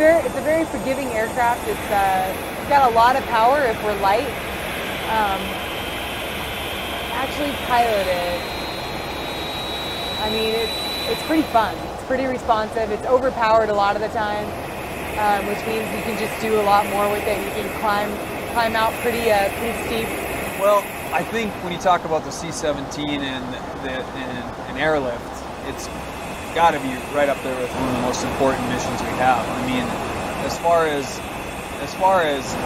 it's a very forgiving aircraft. It's got a lot of power if we're light. Actually piloted, I mean, it's pretty fun. It's pretty responsive. It's overpowered a lot of the time, which means you can just do a lot more with it. You can climb out pretty steep. Well, I think when you talk about the C-17 and airlift, it's got to be right up there with one of the most important missions we have. I mean, as far as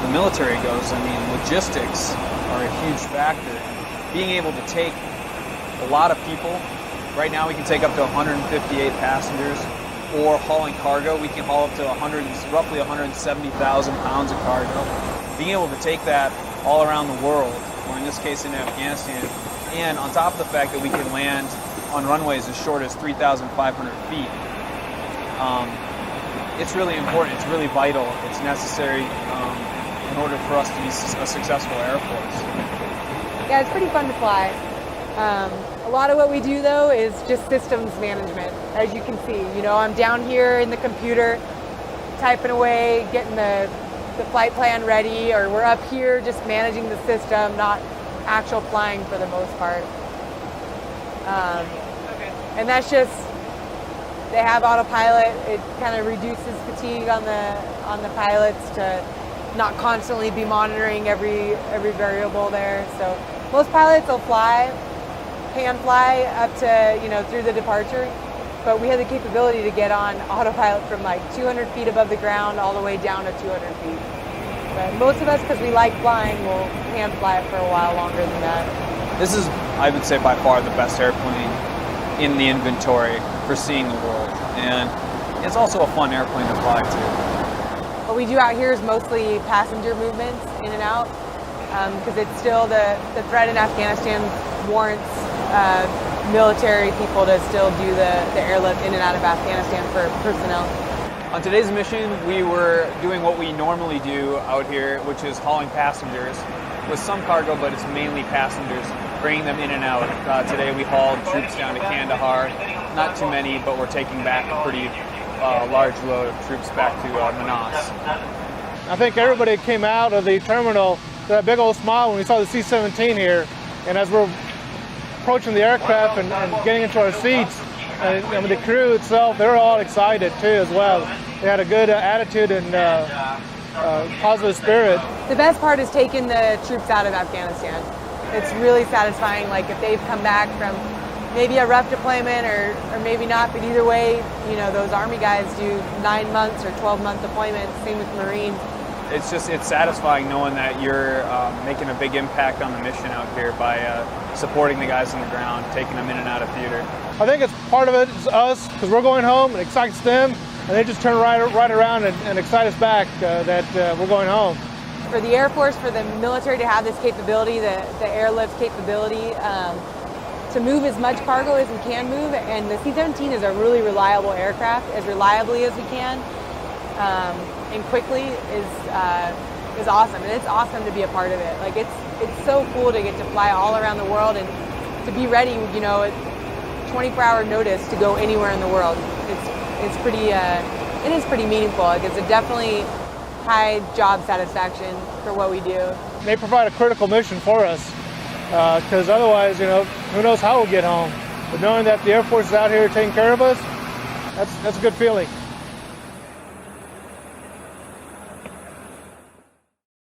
the military goes, I mean, logistics are a huge factor. Being able to take a lot of people, right now we can take up to 158 passengers, or hauling cargo, we can haul up to roughly 170,000 pounds of cargo. Being able to take that all around the world, or in this case in Afghanistan, and on top of the fact that we can land on runways as short as 3,500 feet, it's really important, it's really vital, it's necessary in order for us to be a successful Air Force. Yeah, it's pretty fun to fly. A lot of what we do though is just systems management, as you can see. You know, I'm down here in the computer, typing away, getting the flight plan ready, or we're up here just managing the system, not actual flying for the most part. And that's just, they have autopilot. It kind of reduces fatigue on the pilots to not constantly be monitoring every variable there. So most pilots will can fly up to, you know, through the departure, but we have the capability to get on autopilot from like 200 feet above the ground all the way down to 200 feet. But most of us, because we like flying, will hand fly it for a while longer than that. This is, I would say, by far the best airplane in the inventory for seeing the world, and it's also a fun airplane to fly too. What we do out here is mostly passenger movements in and out, because it's still the threat in Afghanistan warrants military people to still do the airlift in and out of Afghanistan for personnel. On today's mission, we were doing what we normally do out here, which is hauling passengers with some cargo, but it's mainly passengers, bringing them in and out. Today we hauled troops down to Kandahar. Not too many, but we're taking back a pretty large load of troops back to Manas. I think everybody came out of the terminal with that big old smile when we saw the C-17 here. And as we're approaching the aircraft and getting into our seats, and the crew itself, they were all excited too as well. They had a good attitude and positive spirit. The best part is taking the troops out of Afghanistan. It's really satisfying, like if they've come back from maybe a rough deployment or maybe not, but either way, you know, those Army guys do 9 months or 12-month deployments, same with Marines. It's satisfying knowing that you're making a big impact on the mission out here by supporting the guys on the ground, taking them in and out of theater. I think it's part of it is us, because we're going home, it excites them, and they just turn right around and excite us back that we're going home. For the Air Force, for the military to have this capability, the airlift capability, to move as much cargo as we can move, and the C-17 is a really reliable aircraft, as reliably as we can, and quickly is awesome, and it's awesome to be a part of it. Like it's so cool to get to fly all around the world and to be ready, you know, at 24-hour notice to go anywhere in the world. It's pretty, it is pretty meaningful. Like it's a definitely high job satisfaction for what we do. They provide a critical mission for us, because otherwise, you know, who knows how we'll get home. But knowing that the Air Force is out here taking care of us, that's a good feeling.